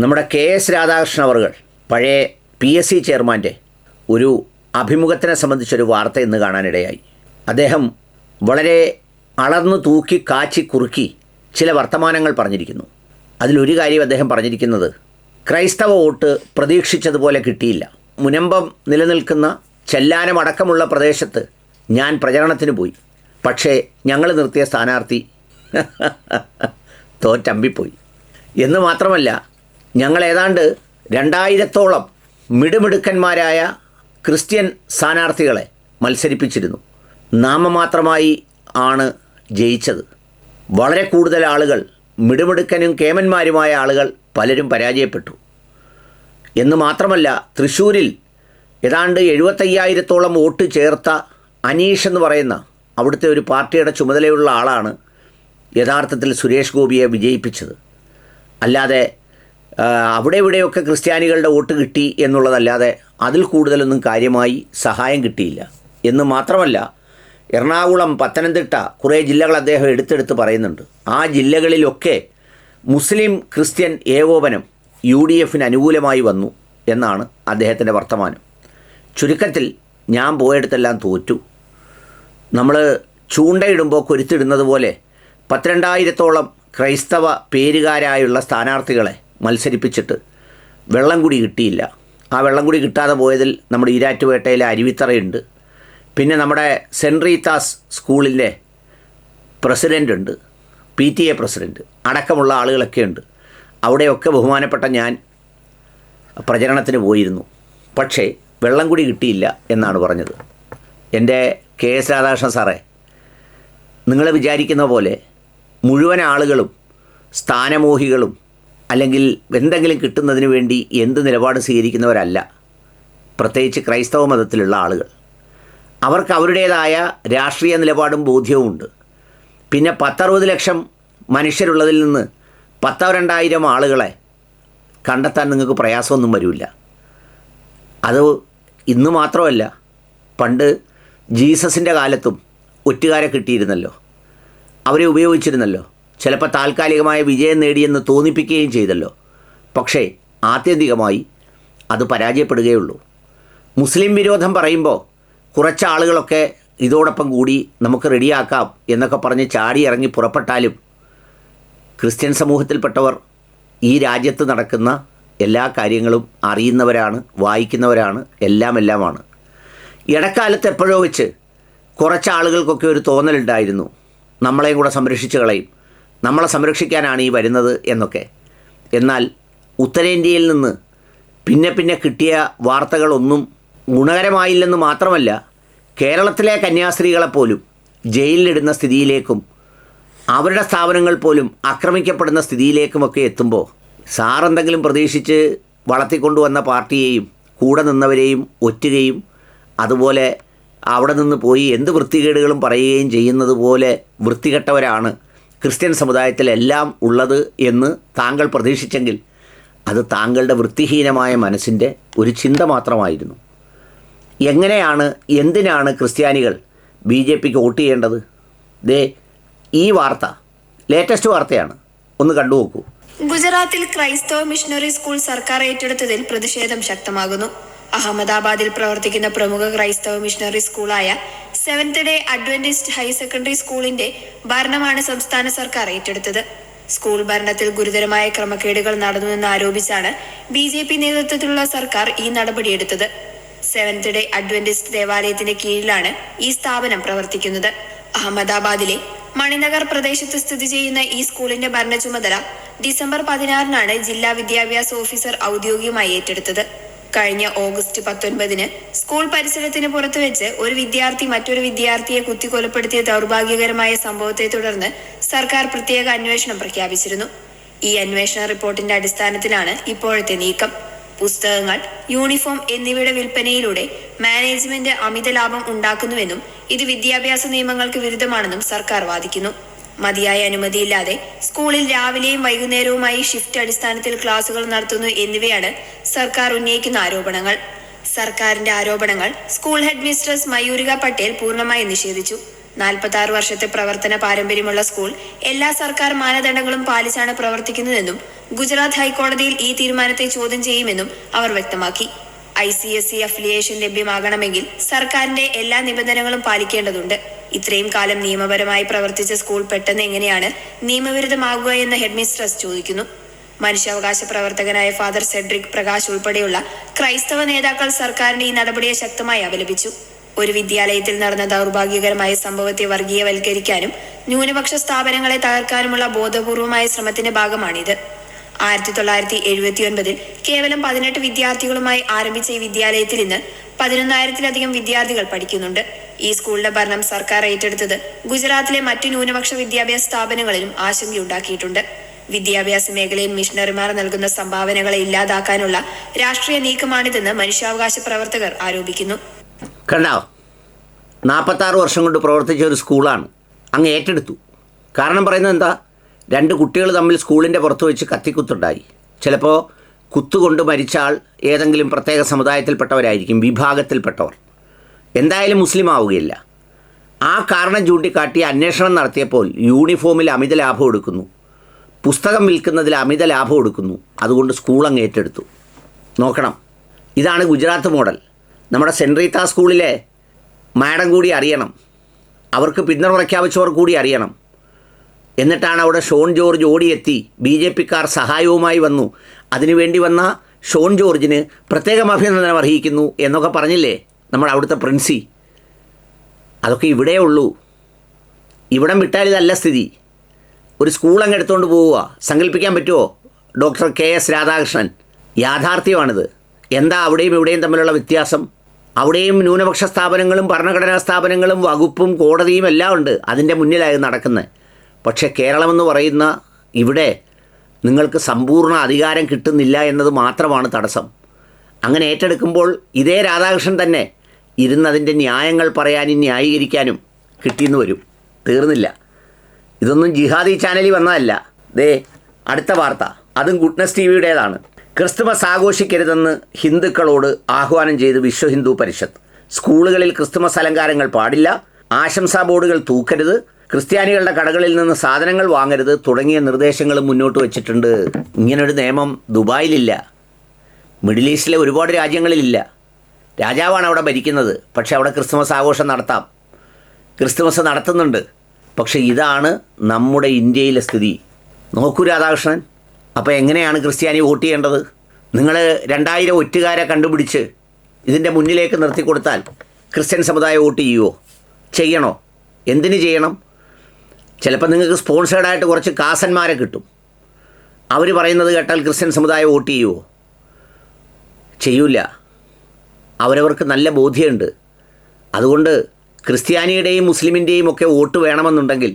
നമ്മുടെ കെ.എസ്. രാധാകൃഷ്ണൻ അവർകൾ പഴയ PSC ചെയർമാൻ്റെ ഒരു അഭിമുഖത്തിനെ സംബന്ധിച്ചൊരു വാർത്ത ഇന്ന് കാണാനിടയായി. അദ്ദേഹം വളരെ അളന്നു തൂക്കി കാച്ചി കുറുക്കി ചില വർത്തമാനങ്ങൾ പറഞ്ഞിരിക്കുന്നു. അതിലൊരു കാര്യം അദ്ദേഹം പറഞ്ഞിരിക്കുന്നത്, ക്രൈസ്തവ വോട്ട് പ്രതീക്ഷിച്ചതുപോലെ കിട്ടിയില്ല. മുനമ്പം നിലനിൽക്കുന്ന ചെല്ലാനം അടക്കമുള്ള പ്രദേശത്ത് ഞാൻ പ്രചരണത്തിന് പോയി. പക്ഷേ ഞങ്ങൾ നിർത്തിയ സ്ഥാനാർത്ഥി തോറ്റമ്പിപ്പോയി എന്ന് മാത്രമല്ല, ഞങ്ങൾ ഏതാണ്ട് 2000-ഓളം മിടുമിടുക്കന്മാരായ ക്രിസ്ത്യൻ സ്ഥാനാർത്ഥികളെ മത്സരിപ്പിച്ചിരുന്നു. നാമമാത്രമായി ആണ് ജയിച്ചത്. വളരെ കൂടുതൽ ആളുകൾ, മിടുമിടുക്കനും കേമന്മാരുമായ ആളുകൾ പലരും പരാജയപ്പെട്ടു എന്ന് മാത്രമല്ല, തൃശ്ശൂരിൽ ഏതാണ്ട് 75,000-ഓളം വോട്ട് ചേർത്ത അനീഷ് എന്ന് പറയുന്ന അവിടുത്തെ ഒരു പാർട്ടിയുടെ ചുമതലയുള്ള ആളാണ് യഥാർത്ഥത്തിൽ സുരേഷ് ഗോപിയെ വിജയിപ്പിച്ചത്. അല്ലാതെ അവിടെ ഇവിടെയൊക്കെ ക്രിസ്ത്യാനികളുടെ വോട്ട് കിട്ടി എന്നുള്ളതല്ലാതെ അതിൽ കൂടുതലൊന്നും കാര്യമായി സഹായം കിട്ടിയില്ല എന്ന് മാത്രമല്ല, എറണാകുളം, പത്തനംതിട്ട കുറേ ജില്ലകൾ അദ്ദേഹം എടുത്തെടുത്ത് പറയുന്നുണ്ട്. ആ ജില്ലകളിലൊക്കെ മുസ്ലിം ക്രിസ്ത്യൻ ഏകോപനം UDFന് അനുകൂലമായി വന്നു എന്നാണ് അദ്ദേഹത്തിൻ്റെ വർത്തമാനം. ചുരുക്കത്തിൽ ഞാൻ പോയെടുത്തെല്ലാം തോറ്റു. നമ്മൾ ചൂണ്ടയിടുമ്പോൾ കൊരുത്തിടുന്നത് പോലെ 12,000-ഓളം ക്രൈസ്തവ പേരുകാരായുള്ള സ്ഥാനാർത്ഥികളെ മത്സരിപ്പിച്ചിട്ട് വെള്ളം കൂടി കിട്ടിയില്ല. ആ വെള്ളം കൂടി കിട്ടാതെ പോയതിൽ നമ്മുടെ ഈരാറ്റുപേട്ടയിലെ അരുവിത്തറയുണ്ട്, പിന്നെ നമ്മുടെ സെൻറ്റ് റീത്താസ് സ്കൂളിൻ്റെ പ്രസിഡൻ്റ് ഉണ്ട്, PTA പ്രസിഡൻറ്റ് അടക്കമുള്ള ആളുകളൊക്കെ ഉണ്ട്. അവിടെയൊക്കെ ബഹുമാനപ്പെട്ട ഞാൻ പ്രചരണത്തിന് പോയിരുന്നു. പക്ഷേ വെള്ളം കൂടി കിട്ടിയില്ല എന്നാണ് പറഞ്ഞത്. എൻ്റെ കെ.എസ്. രാധാകൃഷ്ണൻ സാറേ, നിങ്ങൾ വിചാരിക്കുന്ന പോലെ മുഴുവൻ ആളുകളും സ്ഥാനമോഹികളും അല്ലെങ്കിൽ എന്തെങ്കിലും കിട്ടുന്നതിന് വേണ്ടി എന്ത് നിലപാട് സ്വീകരിക്കുന്നവരല്ല. പ്രത്യേകിച്ച് ക്രൈസ്തവ മതത്തിലുള്ള ആളുകൾ, അവർക്ക് അവരുടേതായ രാഷ്ട്രീയ നിലപാടും ബോധ്യവുമുണ്ട്. പിന്നെ 10-60 ലക്ഷം മനുഷ്യരുള്ളതിൽ നിന്ന് 10,000-2,000 ആളുകളെ കണ്ടെത്താൻ നിങ്ങൾക്ക് പ്രയാസമൊന്നും വരില്ല. അത് ഇന്ന് മാത്രമല്ല, പണ്ട് ജീസസിൻ്റെ കാലത്തും ഒറ്റുകാരെ കിട്ടിയിരുന്നല്ലോ, അവരെ ഉപയോഗിച്ചിരുന്നല്ലോ. ചിലപ്പോൾ താൽക്കാലികമായ വിജയം നേടിയെന്ന് തോന്നിപ്പിക്കുകയും ചെയ്തല്ലോ. പക്ഷേ ആത്യന്തികമായി അത് പരാജയപ്പെടുകയുള്ളൂ. മുസ്ലിം വിരോധം പറയുമ്പോൾ കുറച്ച് ആളുകളൊക്കെ ഇതോടൊപ്പം കൂടി നമുക്ക് റെഡിയാക്കാം എന്നൊക്കെ പറഞ്ഞ് ചാടി ഇറങ്ങി പുറപ്പെട്ടാലും ക്രിസ്ത്യൻ സമൂഹത്തിൽപ്പെട്ടവർ ഈ രാജ്യത്ത് നടക്കുന്ന എല്ലാ കാര്യങ്ങളും അറിയുന്നവരാണ്, വായിക്കുന്നവരാണ്, എല്ലാമാണ്. ഇടക്കാലത്ത് എപ്പോഴോ വെച്ച് കുറച്ച് ആളുകൾക്കൊക്കെ ഒരു തോന്നലുണ്ടായിരുന്നു, നമ്മളെയും കൂടെ സംരക്ഷിച്ച് കളയും, നമ്മളെ സംരക്ഷിക്കാനാണ് ഈ വരുന്നത് എന്നൊക്കെ. എന്നാൽ ഉത്തരേന്ത്യയിൽ നിന്ന് പിന്നെ കിട്ടിയ വാർത്തകളൊന്നും ഗുണകരമായില്ലെന്ന് മാത്രമല്ല, കേരളത്തിലെ കന്യാസ്ത്രീകളെപ്പോലും ജയിലിലിടുന്ന സ്ഥിതിയിലേക്കും അവരുടെ സ്ഥാപനങ്ങൾ പോലും ആക്രമിക്കപ്പെടുന്ന സ്ഥിതിയിലേക്കുമൊക്കെ എത്തുമ്പോൾ സാറെന്തെങ്കിലും പ്രതീക്ഷിച്ച് വളർത്തിക്കൊണ്ടുവന്ന പാർട്ടിയെയും കൂടെ നിന്നവരെയും ഒറ്റുകയും അതുപോലെ അവിടെ നിന്ന് പോയി എന്ത് വൃത്തികേടുകളും പറയുകയും ചെയ്യുന്നത് പോലെ വൃത്തികെട്ടവരാണ് ക്രിസ്ത്യൻ സമുദായത്തിലെല്ലാം ഉള്ളത് എന്ന് താങ്കൾ പ്രതീക്ഷിച്ചെങ്കിൽ അത് താങ്കളുടെ വൃത്തിഹീനമായ മനസ്സിൻ്റെ ഒരു ചിന്ത മാത്രമായിരുന്നു. എങ്ങനെയാണ്, എന്തിനാണ് ക്രിസ്ത്യാനികൾ BJPക്ക് വോട്ട് ചെയ്യേണ്ടത്? ഈ വാർത്ത ലേറ്റസ്റ്റ് വാർത്തയാണ്, ഒന്ന് കണ്ടു നോക്കൂ. ഗുജറാത്തിൽ ക്രൈസ്തവ മിഷണറി സ്കൂൾ സർക്കാർ ഏറ്റെടുത്തതിൽ പ്രതിഷേധം ശക്തമാകുന്നു. അഹമ്മദാബാദിൽ പ്രവർത്തിക്കുന്ന പ്രമുഖ ക്രൈസ്തവ മിഷണറി സ്കൂളായ seventh day adventist higher secondary സ്കൂളിന്റെ ഭരണമാണ് സംസ്ഥാന സർക്കാർ ഏറ്റെടുത്തത്. സ്കൂൾ ഭരണത്തിൽ ഗുരുതരമായ ക്രമക്കേടുകൾ നടന്നുവെന്ന് ആരോപിച്ചാണ് BJP നേതൃത്വത്തിലുള്ള സർക്കാർ ഈ നടപടിയെടുത്തത്. സെവൻത് ഡേ അഡ്വന്റിസ്റ്റ് ദേവാലയത്തിന്റെ കീഴിലാണ് ഈ സ്ഥാപനം പ്രവർത്തിക്കുന്നത്. അഹമ്മദാബാദിലെ മണിനഗർ പ്രദേശത്ത് സ്ഥിതി ചെയ്യുന്ന ഈ സ്കൂളിന്റെ ഭരണ ചുമതല ഡിസംബർ 16-നാണ് ജില്ലാ വിദ്യാഭ്യാസ ഓഫീസർ ഔദ്യോഗികമായി ഏറ്റെടുത്തത്. കഴിഞ്ഞ ഓഗസ്റ്റ് 19-ന് സ്കൂൾ പരിസരത്തിന് പുറത്തു വെച്ച് ഒരു വിദ്യാർത്ഥി മറ്റൊരു വിദ്യാർത്ഥിയെ കുത്തിക്കൊലപ്പെടുത്തിയ ദൗർഭാഗ്യകരമായ സംഭവത്തെ തുടർന്ന് സർക്കാർ പ്രത്യേക അന്വേഷണം പ്രഖ്യാപിച്ചിരുന്നു. ഈ അന്വേഷണ റിപ്പോർട്ടിന്റെ അടിസ്ഥാനത്തിലാണ് ഇപ്പോഴത്തെ നീക്കം. പുസ്തകങ്ങൾ, യൂണിഫോം എന്നിവയുടെ വിൽപ്പനയിലൂടെ മാനേജ്മെന്റ് അമിത ലാഭം ഉണ്ടാക്കുന്നുവെന്നും ഇത് വിദ്യാഭ്യാസ നിയമങ്ങൾക്ക് വിരുദ്ധമാണെന്നും സർക്കാർ വാദിക്കുന്നു. മതിയായ അനുമതിയില്ലാതെ സ്കൂളിൽ രാവിലെയും വൈകുന്നേരവുമായി ഷിഫ്റ്റ് അടിസ്ഥാനത്തിൽ ക്ലാസുകൾ നടത്തുന്നു എന്നിവയാണ് സർക്കാർ ഉന്നയിക്കുന്ന ആരോപണങ്ങൾ. സർക്കാരിന്റെ ആരോപണങ്ങൾ സ്കൂൾ ഹെഡ് മിസ്ട്രസ് മയൂരിക പട്ടേൽ പൂർണ്ണമായി നിഷേധിച്ചു. 46 വർഷത്തെ പ്രവർത്തന പാരമ്പര്യമുള്ള സ്കൂൾ എല്ലാ സർക്കാർ മാനദണ്ഡങ്ങളും പാലിച്ചാണ് പ്രവർത്തിക്കുന്നതെന്നും ഗുജറാത്ത് ഹൈക്കോടതിയിൽ ഈ തീരുമാനത്തെ ചോദ്യം ചെയ്യുമെന്നും അവർ വ്യക്തമാക്കി. ICSE അഫിലിയേഷൻ ലഭ്യമാകണമെങ്കിൽ സർക്കാരിന്റെ എല്ലാ നിബന്ധനകളും പാലിക്കേണ്ടതുണ്ട്. ഇത്രയും കാലം നിയമപരമായി പ്രവർത്തിച്ച സ്കൂൾ പെട്ടെന്ന് എങ്ങനെയാണ് നിയമവിരുദ്ധമാകുക എന്ന് ഹെഡ്മിസ്ട്രസ് ചോദിക്കുന്നു. മനുഷ്യാവകാശ പ്രവർത്തകനായ ഫാദർ സെഡ്രിക് പ്രകാശ് ഉൾപ്പെടെയുള്ള ക്രൈസ്തവ നേതാക്കൾ സർക്കാരിന്റെ ഈ നടപടിയെ ശക്തമായി അപലപിച്ചു. ഒരു വിദ്യാലയത്തിൽ നടന്ന ദൗർഭാഗ്യകരമായ സംഭവത്തെ വർഗീയവൽക്കരിക്കാനും ന്യൂനപക്ഷ സ്ഥാപനങ്ങളെ തകർക്കാനുമുള്ള ബോധപൂർവമായ ശ്രമത്തിന്റെ ഭാഗമാണിത്. 1979 കേവലം 18 വിദ്യാർത്ഥികളുമായി ആരംഭിച്ച ഈ വിദ്യാലയത്തിൽ ഇന്ന് 11,000-ലധികം വിദ്യാർത്ഥികൾ പഠിക്കുന്നുണ്ട്. ഈ സ്കൂളിന്റെ ഭരണം സർക്കാർ ഏറ്റെടുത്തത് ഗുജറാത്തിലെ മറ്റു ന്യൂനപക്ഷ വിദ്യാഭ്യാസ സ്ഥാപനങ്ങളിലും ആശങ്കയുണ്ടാക്കിയിട്ടുണ്ട്. വിദ്യാഭ്യാസ മേഖലയിൽ മിഷണറിമാർ നൽകുന്ന സംഭാവനകളെ ഇല്ലാതാക്കാനുള്ള രാഷ്ട്രീയ നീക്കമാണിതെന്ന് മനുഷ്യാവകാശ പ്രവർത്തകർ ആരോപിക്കുന്നു. കണ്ടോ, 46 വർഷം കൊണ്ട് പ്രവർത്തിച്ച ഒരു സ്കൂളാണ് അങ്ങ് ഏറ്റെടുത്തു. കാരണം പറയുന്നത് എന്താ? 2 കുട്ടികൾ തമ്മിൽ സ്കൂളിൻ്റെ പുറത്ത് വെച്ച് കത്തിക്കുത്തുണ്ടായി. ചിലപ്പോൾ കുത്തുകൊണ്ട് മരിച്ച ആൾ ഏതെങ്കിലും പ്രത്യേക സമുദായത്തിൽപ്പെട്ടവരായിരിക്കും, വിഭാഗത്തിൽപ്പെട്ടവർ. എന്തായാലും മുസ്ലിം ആവുകയില്ല. ആ കാരണം ചൂണ്ടിക്കാട്ടി അന്വേഷണം നടത്തിയപ്പോൾ യൂണിഫോമിൽ അമിത ലാഭം എടുക്കുന്നു, പുസ്തകം വിൽക്കുന്നതിൽ അമിത ലാഭം എടുക്കുന്നു. അതുകൊണ്ട് സ്കൂൾ അങ്ങ് ഏറ്റെടുത്തു. നോക്കണം, ഇതാണ് ഗുജറാത്ത് മോഡൽ. നമ്മുടെ സെൻറ് റീത്ത സ്കൂളിലെ മാഡം കൂടി അറിയണം, അവർക്ക് പിന്തുണ പ്രഖ്യാപിച്ചവർ കൂടി അറിയണം. എന്നിട്ടാണ് അവിടെ ഷോൺ ജോർജ് ഓടിയെത്തി BJPക്കാർ സഹായവുമായി വന്നു. അതിനുവേണ്ടി വന്ന ഷോൺ ജോർജിന് പ്രത്യേകം അഭിനന്ദനം അർഹിക്കുന്നു എന്നൊക്കെ പറഞ്ഞില്ലേ നമ്മുടെ അവിടുത്തെ പ്രിൻസി. അതൊക്കെ ഇവിടേ ഉള്ളൂ. ഇവിടം വിട്ടാൽ ഇതല്ല സ്ഥിതി. ഒരു സ്കൂൾ അങ്ങ് എടുത്തുകൊണ്ട് പോവുക, സങ്കല്പിക്കാൻ പറ്റുമോ? Doctor KS Radhakrishnan. യാഥാർത്ഥ്യമാണിത്. എന്താ അവിടെയും ഇവിടെയും തമ്മിലുള്ള വ്യത്യാസം? അവിടെയും ന്യൂനപക്ഷ സ്ഥാപനങ്ങളും ഭരണഘടനാ സ്ഥാപനങ്ങളും വകുപ്പും കോടതിയും എല്ലാം ഉണ്ട്, അതിൻ്റെ മുന്നിലായി നടക്കുന്നത്. പക്ഷേ കേരളമെന്ന് പറയുന്ന ഇവിടെ നിങ്ങൾക്ക് സമ്പൂർണ്ണ അധികാരം കിട്ടുന്നില്ല എന്നത് മാത്രമാണ് തടസ്സം. അങ്ങനെ ഏറ്റെടുക്കുമ്പോൾ ഇതേ രാധാകൃഷ്ണൻ തന്നെ ഇരുന്നതിൻ്റെ ന്യായങ്ങൾ പറയാനും ന്യായീകരിക്കാനും കിട്ടിയെന്ന് വരും. തീർന്നില്ല. ഇതൊന്നും ജിഹാദി ചാനലിൽ വന്നതല്ല. ദേ അടുത്ത വാർത്ത, അതും ഗുഡ്നസ് TVയുടേതാണ്. ക്രിസ്തുമസ് ആഘോഷിക്കരുതെന്ന് ഹിന്ദുക്കളോട് ആഹ്വാനം ചെയ്ത് വിശ്വ ഹിന്ദു പരിഷത്ത്. സ്കൂളുകളിൽ ക്രിസ്തുമസ് അലങ്കാരങ്ങൾ പാടില്ല, ആശംസാ ബോർഡുകൾ തൂക്കരുത്, ക്രിസ്ത്യാനികളുടെ കടകളിൽ നിന്ന് സാധനങ്ങൾ വാങ്ങരുത് തുടങ്ങിയ നിർദ്ദേശങ്ങളും മുന്നോട്ട് വച്ചിട്ടുണ്ട്. ഇങ്ങനൊരു നിയമം ദുബായിലില്ല, മിഡിൽ ഈസ്റ്റിലെ ഒരുപാട് രാജ്യങ്ങളിലില്ല. രാജാവാണ് അവിടെ ഭരിക്കുന്നത്, പക്ഷേ അവിടെ ക്രിസ്തുമസ് ആഘോഷം നടത്താം, ക്രിസ്തുമസ് നടത്തുന്നുണ്ട്. പക്ഷേ ഇതാണ് നമ്മുടെ ഇന്ത്യയിലെ സ്ഥിതി. നോക്കൂ രാധാകൃഷ്ണൻ, അപ്പോൾ എങ്ങനെയാണ് ക്രിസ്ത്യാനി വോട്ട് ചെയ്യേണ്ടത്? നിങ്ങൾ 2000 ഒറ്റുകാരെ കണ്ടുപിടിച്ച് ഇതിൻ്റെ മുന്നിലേക്ക് നിർത്തിക്കൊടുത്താൽ ക്രിസ്ത്യൻ സമുദായം വോട്ട് ചെയ്യുമോ? ചെയ്യണോ? എന്തിന് ചെയ്യണം? ചിലപ്പോൾ നിങ്ങൾക്ക് സ്പോൺസേഡായിട്ട് കുറച്ച് കാസന്മാരെ കിട്ടും. അവർ പറയുന്നത് കേട്ടാൽ ക്രിസ്ത്യൻ സമുദായം വോട്ട് ചെയ്യുമോ? ചെയ്യൂല. അവരവർക്ക് നല്ല ബോധ്യമുണ്ട്. അതുകൊണ്ട് ക്രിസ്ത്യാനിയുടെയും മുസ്ലിമിൻ്റെയും ഒക്കെ വോട്ട് വേണമെന്നുണ്ടെങ്കിൽ,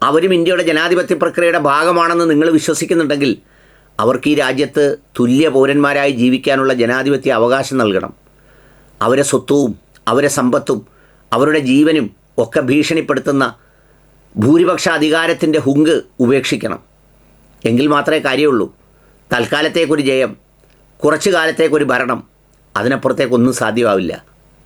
അവരും ഇന്ത്യയുടെ ജനാധിപത്യ പ്രക്രിയയുടെ ഭാഗമാണെന്ന് നിങ്ങൾ വിശ്വസിക്കുന്നുണ്ടെങ്കിൽ, അവർക്ക് ഈ രാജ്യത്ത് തുല്യ പൗരന്മാരായി ജീവിക്കാനുള്ള ജനാധിപത്യ അവകാശം നൽകണം. അവരെ സ്വത്തും അവരെ സമ്പത്തും അവരുടെ ജീവനും ഒക്കെ ഭീഷണിപ്പെടുത്തുന്ന ഭൂരിപക്ഷ അധികാരത്തിൻ്റെ ഹുങ്ക് ഉപേക്ഷിക്കണം. എങ്കിൽ മാത്രമേ കാര്യമുള്ളൂ. തൽക്കാലത്തേക്കൊരു ജയം, കുറച്ചു കാലത്തേക്കൊരു ഭരണം, അതിനപ്പുറത്തേക്കൊന്നും സാധ്യമാവില്ല.